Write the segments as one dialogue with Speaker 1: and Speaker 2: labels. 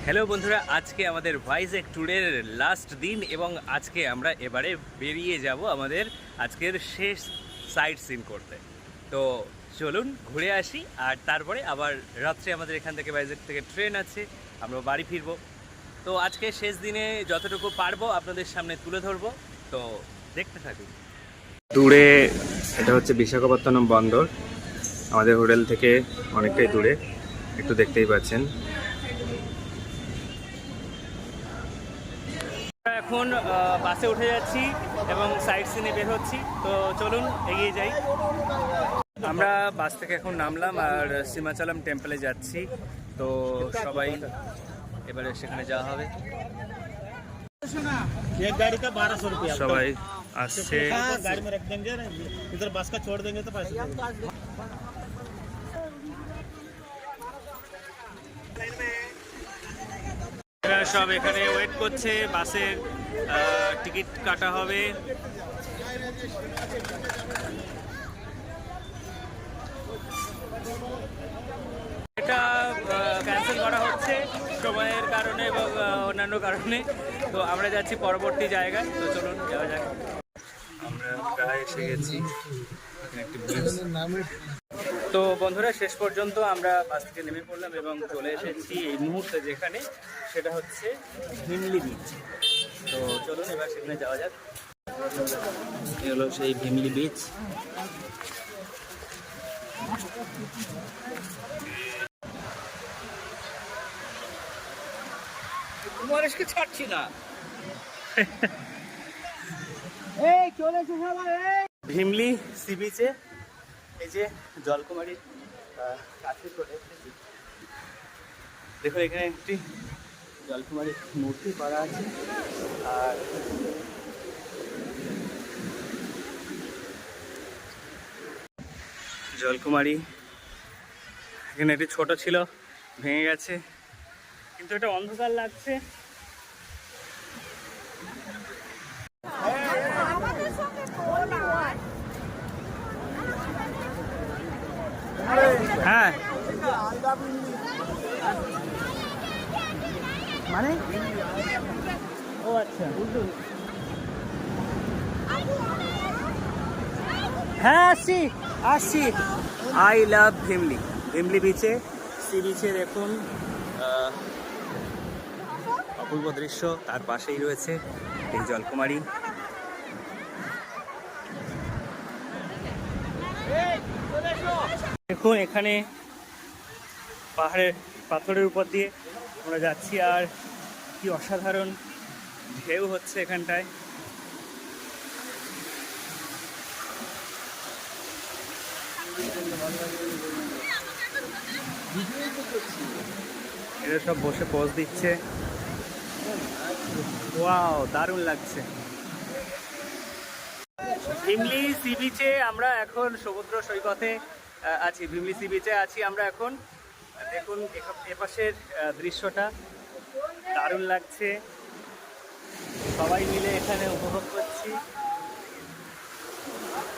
Speaker 1: Hello বন্ধুরা, আজকে আমাদের ভাইজ্যাক ট্যুরের লাস্ট দিন এবং আজকে আমরা এবারে বেরিয়ে যাব আমাদের আজকের শেষ সাইট সিন করতে। তো চলুন ঘুরে আসি, আর তারপরে আবার রাত্রে আমাদের এখান থেকে ভাইজ্যাক থেকে ট্রেন আছে, আমরা বাড়ি ফিরবো। তো আজকে শেষ দিনে যতটুকু পারবো আপনাদের সামনে তুলে ধরবো, তো দেখতে থাকুন। দূরে এটা হচ্ছে বিশাখাপত্তনম বন্দর, আমাদের হোটেল থেকে অনেকটাই দূরে, একটু দেখতেই পাচ্ছেন। এখন বাসে উঠে যাচ্ছি এবং সাইট সিনে বের হচ্ছি। তো চলুন এগিয়ে যাই। আমরা বাস থেকে এখন নামলাম আর সীমাচলম টেম্পলে যাচ্ছি। তো সবাই এবারে সেখানে যাওয়া হবে। সবাই আসছে। সব এখানে ওয়েট করছে, বাসের টিকিট কাটা হবে। এটা ক্যান্সেল করা হচ্ছে সময়ের কারণে এবং অন্যান্য কারণে। তো আমরা যাচ্ছি পরবর্তী জায়গায়। তো চলুন যাওয়া যাক। আমরা প্রায় এসে গেছি। তো বন্ধুরা, শেষ পর্যন্ত আমরা বাস থেকে নেমে পড়লাম এবং চলে এসেছি এই মুহূর্তে যেখানে, সেটা হচ্ছে ভিমলি বিচ। তো চলুন এবার সেখানে যাওয়া যাক। এই হলো সেই ভিমলি বিচ। কুমারেশকে ছাড়ছি না। ভিমলি সি বিচে এই যে জলকুমারীর কাছে চলে এসেছি। দেখুন এখানে একটি জলকুমারীর মূর্তি করা আছে, আর জলকুমারী এখানে একটি ছোট ছিল, ভেঙে গেছে, কিন্তু এটা অন্ধকার লাগছে। হ্যাঁ মানে ও আচ্ছা, হ্যাঁ আসছি আসছি। I love Bheemili. ভিমলি বিচে, সি বিচে দেখুন অপূর্ব দৃশ্য, তার পাশেই রয়েছে এই জলকুমারী। দেখুন এখানে পাহাড়ের পাথরের উপর দিয়ে আমরা যাচ্ছি, আর কি অসাধারণ ঢেউ হচ্ছে এখানটায়। এরা সব বসে পোজ দিচ্ছে। ওয়াও, দারুণ লাগছে। ভিমলি সি বিচে আমরা এখন সমুদ্র সৈকতে আছি। ভিমলি সি বিচে আছি আমরা এখন। দেখুন এপাশের দৃশ্যটা দারুণ লাগছে। সবাই মিলে এখানে উপভোগ করছি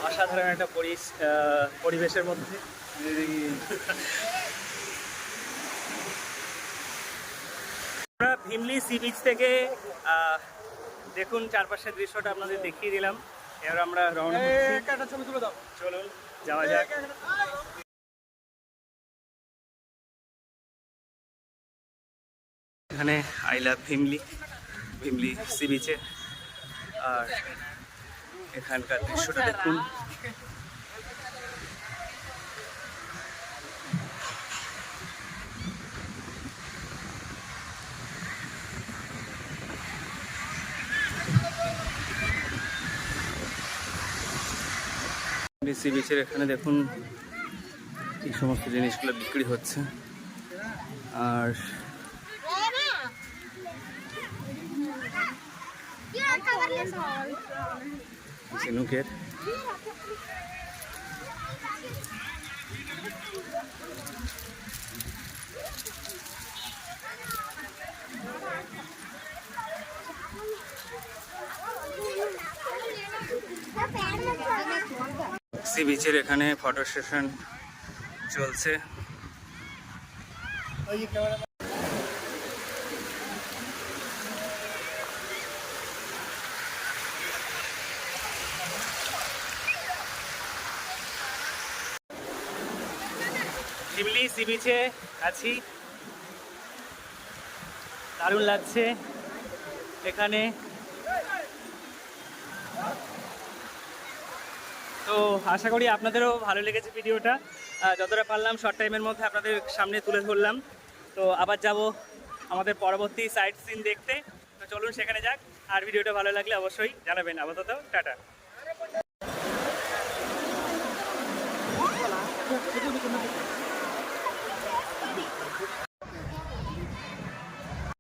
Speaker 1: অসাধারণ একটা পরিবেশের মধ্যে। আমরা ভিমলি সি বিচ থেকে দেখুন চারপাশের দৃশ্যটা আপনাদের দেখিয়ে দিলাম। এবার আমরা রওনা হচ্ছি। চলুন যাওয়া যাক। এখানে I love Bheemili, Bheemili C বিচে, আর এখানকার দৃশ্যটা দেখুন। সি বিচের এখানে দেখুন এই সমস্ত জিনিসগুলো বিক্রি হচ্ছে, আর ঝিনুকের সি বিচের এখানে ফটো সেশন চলছে। শিমলি সি বিচে আছি, দারুণ লাগছে এখানে। তো আশা করি আপনাদেরও ভালো লেগেছে ভিডিওটা। যতটা পারলাম শর্ট টাইমের মধ্যে আপনাদের সামনে তুলে ধরলাম। তো আবার যাব আমাদের পরবর্তী সাইট সিন দেখতে। তো চলুন সেখানে যাক। আর ভিডিওটা ভালো লাগলে অবশ্যই জানাবেন। আপাতত টাটা।